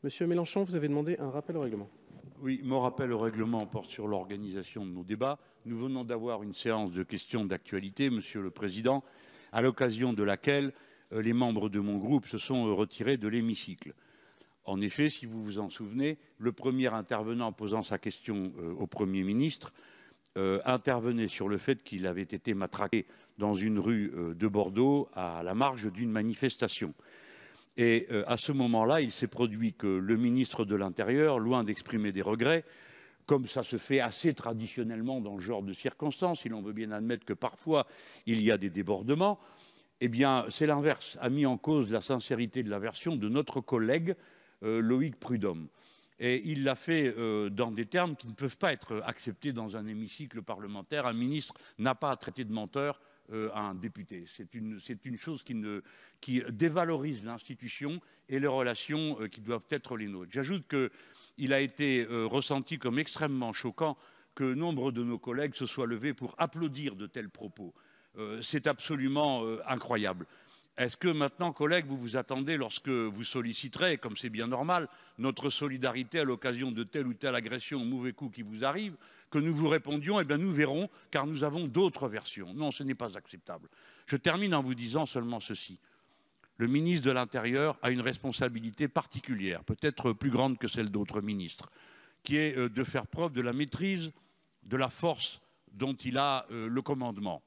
Monsieur Mélenchon, vous avez demandé un rappel au règlement. Oui, mon rappel au règlement porte sur l'organisation de nos débats. Nous venons d'avoir une séance de questions d'actualité, Monsieur le Président, à l'occasion de laquelle les membres de mon groupe se sont retirés de l'hémicycle. En effet, si vous vous en souvenez, le premier intervenant posant sa question au Premier ministre intervenait sur le fait qu'il avait été matraqué dans une rue de Bordeaux à la marge d'une manifestation. Et à ce moment-là, il s'est produit que le ministre de l'Intérieur, loin d'exprimer des regrets, comme ça se fait assez traditionnellement dans ce genre de circonstances, si l'on veut bien admettre que parfois il y a des débordements, eh bien c'est l'inverse, a mis en cause la sincérité de la version de notre collègue Loïc Prudhomme. Et il l'a fait dans des termes qui ne peuvent pas être acceptés dans un hémicycle parlementaire. Un ministre n'a pas à traiter de menteur un député. C'est une chose qui dévalorise l'institution et les relations qui doivent être les nôtres. J'ajoute qu'il a été ressenti comme extrêmement choquant que nombre de nos collègues se soient levés pour applaudir de tels propos. C'est absolument incroyable. Est-ce que maintenant, collègues, vous vous attendez, lorsque vous solliciterez, comme c'est bien normal, notre solidarité à l'occasion de telle ou telle agression ou mauvais coup qui vous arrive, que nous vous répondions, eh bien nous verrons, car nous avons d'autres versions. Non, ce n'est pas acceptable. Je termine en vous disant seulement ceci. Le ministre de l'Intérieur a une responsabilité particulière, peut-être plus grande que celle d'autres ministres, qui est de faire preuve de la maîtrise de la force dont il a le commandement.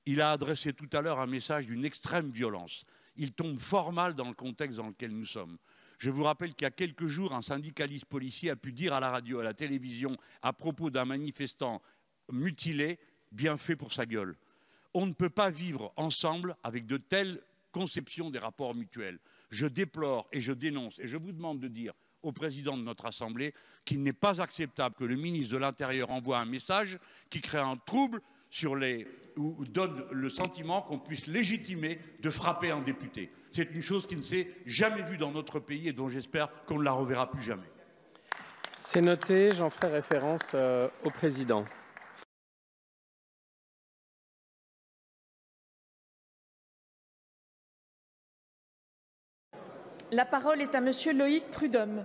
Il a adressé tout à l'heure un message d'une extrême violence. Il tombe fort mal dans le contexte dans lequel nous sommes. Je vous rappelle qu'il y a quelques jours, un syndicaliste policier a pu dire à la radio, à la télévision, à propos d'un manifestant mutilé, bien fait pour sa gueule. On ne peut pas vivre ensemble avec de telles conceptions des rapports mutuels. Je déplore et je dénonce, et je vous demande de dire au président de notre Assemblée qu'il n'est pas acceptable que le ministre de l'Intérieur envoie un message qui crée un trouble ou donne le sentiment qu'on puisse légitimer de frapper un député. C'est une chose qui ne s'est jamais vue dans notre pays et dont j'espère qu'on ne la reverra plus jamais. C'est noté, j'en ferai référence au président. La parole est à Monsieur Loïc Prudhomme.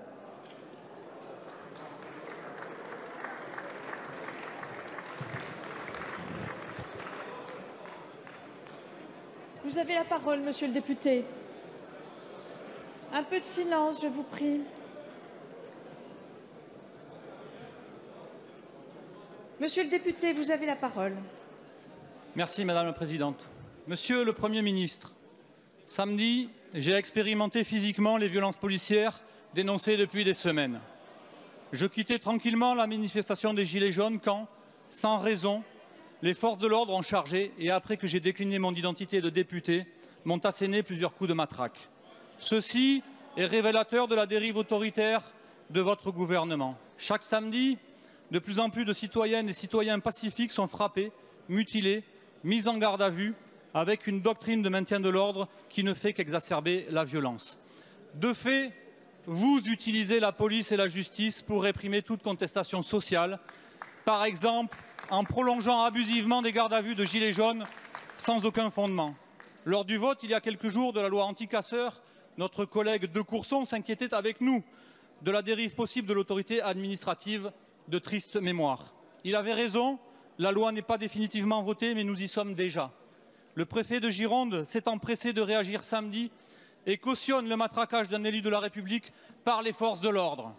Vous avez la parole, monsieur le député. Un peu de silence, je vous prie. Monsieur le député, vous avez la parole. Merci, Madame la Présidente. Monsieur le Premier ministre, samedi, j'ai expérimenté physiquement les violences policières dénoncées depuis des semaines. Je quittais tranquillement la manifestation des Gilets jaunes quand, sans raison, les forces de l'ordre ont chargé et après que j'ai décliné mon identité de député, m'ont asséné plusieurs coups de matraque. Ceci est révélateur de la dérive autoritaire de votre gouvernement. Chaque samedi, de plus en plus de citoyennes et citoyens pacifiques sont frappés, mutilés, mis en garde à vue, avec une doctrine de maintien de l'ordre qui ne fait qu'exacerber la violence. De fait, vous utilisez la police et la justice pour réprimer toute contestation sociale, par exemple en prolongeant abusivement des gardes à vue de gilets jaunes sans aucun fondement. Lors du vote, il y a quelques jours, de la loi anti-casseurs, notre collègue De Courson s'inquiétait avec nous de la dérive possible de l'autorité administrative de triste mémoire. Il avait raison, la loi n'est pas définitivement votée, mais nous y sommes déjà. Le préfet de Gironde s'est empressé de réagir samedi et cautionne le matraquage d'un élu de la République par les forces de l'ordre.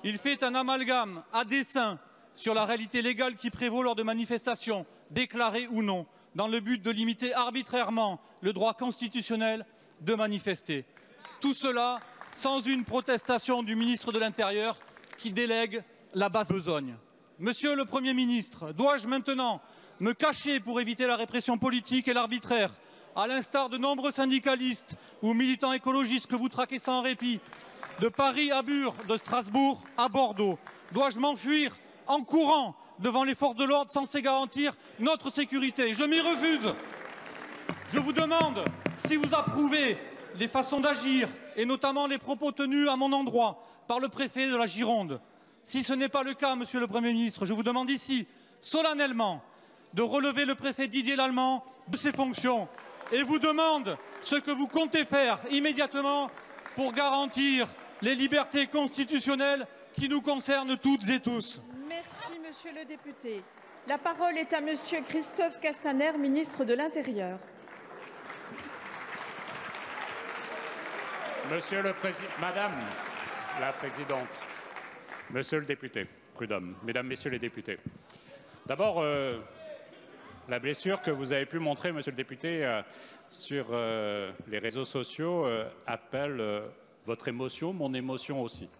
Il fait un amalgame à dessein sur la réalité légale qui prévaut lors de manifestations, déclarées ou non, dans le but de limiter arbitrairement le droit constitutionnel de manifester. Tout cela sans une protestation du ministre de l'Intérieur qui délègue la basse besogne. Monsieur le Premier ministre, dois-je maintenant me cacher pour éviter la répression politique et l'arbitraire, à l'instar de nombreux syndicalistes ou militants écologistes que vous traquez sans répit, de Paris à Bure, de Strasbourg à Bordeaux? Dois-je m'enfuir en courant devant les forces de l'ordre censées garantir notre sécurité? Je m'y refuse. Je vous demande si vous approuvez les façons d'agir et notamment les propos tenus à mon endroit par le préfet de la Gironde. Si ce n'est pas le cas, Monsieur le Premier ministre, je vous demande ici, solennellement, de relever le préfet Didier Lallement de ses fonctions et vous demande ce que vous comptez faire immédiatement pour garantir les libertés constitutionnelles qui nous concernent toutes et tous. Merci, monsieur le député. La parole est à monsieur Christophe Castaner, ministre de l'Intérieur. Monsieur le Président, Madame la Présidente, Monsieur le député Prud'homme, Mesdames, Messieurs les députés. D'abord, la blessure que vous avez pu montrer, Monsieur le député, sur les réseaux sociaux appelle votre émotion, mon émotion aussi.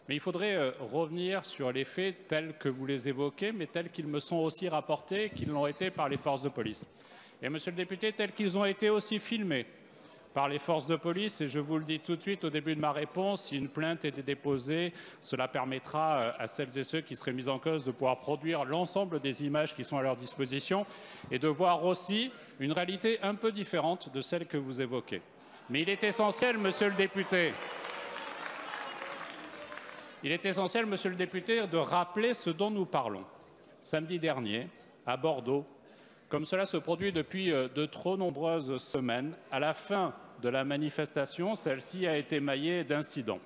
Mais il faudrait revenir sur les faits tels que vous les évoquez, mais tels qu'ils me sont aussi rapportés, qu'ils l'ont été par les forces de police. Et Monsieur le député, tels qu'ils ont été aussi filmés par les forces de police, et je vous le dis tout de suite au début de ma réponse, si une plainte était déposée, cela permettra à celles et ceux qui seraient mis en cause de pouvoir produire l'ensemble des images qui sont à leur disposition et de voir aussi une réalité un peu différente de celle que vous évoquez. Mais il est essentiel, Monsieur le député, de rappeler ce dont nous parlons. Samedi dernier, à Bordeaux, comme cela se produit depuis de trop nombreuses semaines, à la fin de la manifestation, celle-ci a été maillée d'incidents.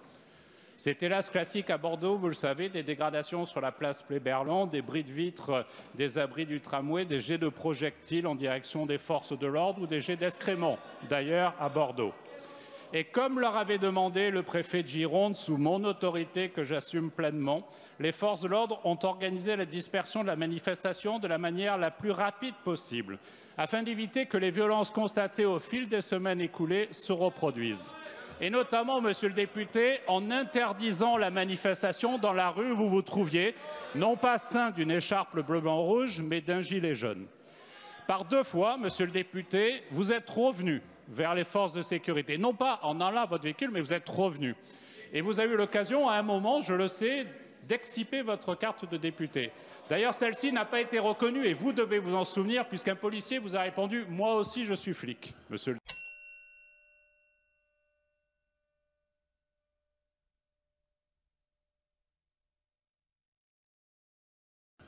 C'est hélas classique à Bordeaux, vous le savez, des dégradations sur la place Pleyberland, des bris de vitres des abris du tramway, des jets de projectiles en direction des forces de l'ordre ou des jets d'excréments, d'ailleurs à Bordeaux. Et comme leur avait demandé le préfet de Gironde, sous mon autorité que j'assume pleinement, les forces de l'ordre ont organisé la dispersion de la manifestation de la manière la plus rapide possible, afin d'éviter que les violences constatées au fil des semaines écoulées se reproduisent. Et notamment, Monsieur le député, en interdisant la manifestation dans la rue où vous vous trouviez, non pas ceint d'une écharpe bleu-blanc-rouge, mais d'un gilet jaune. Par deux fois, Monsieur le député, vous êtes revenu vers les forces de sécurité. Non pas en allant à votre véhicule, mais vous êtes revenu. Et vous avez eu l'occasion, à un moment, je le sais, d'exciper votre carte de député. D'ailleurs, celle-ci n'a pas été reconnue, et vous devez vous en souvenir, puisqu'un policier vous a répondu « Moi aussi, je suis flic, monsieur le... »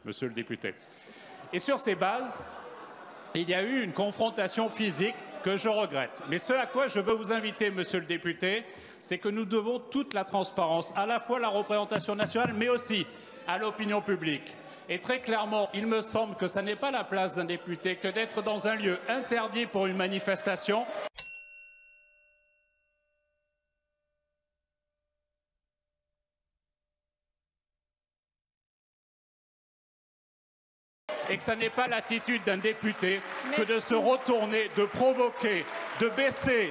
Monsieur le député. Et sur ces bases, il y a eu une confrontation physique que je regrette. Mais ce à quoi je veux vous inviter, Monsieur le député, c'est que nous devons toute la transparence, à la fois à la représentation nationale, mais aussi à l'opinion publique. Et très clairement, il me semble que ce n'est pas la place d'un député que d'être dans un lieu interdit pour une manifestation. Et que ce n'est pas l'attitude d'un député que de se retourner, de provoquer, de baisser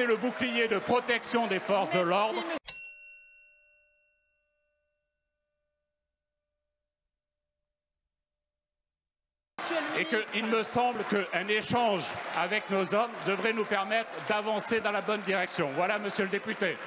le bouclier de protection des forces de l'ordre. Et qu'il me semble qu'un échange avec nos hommes devrait nous permettre d'avancer dans la bonne direction. Voilà, Monsieur le député.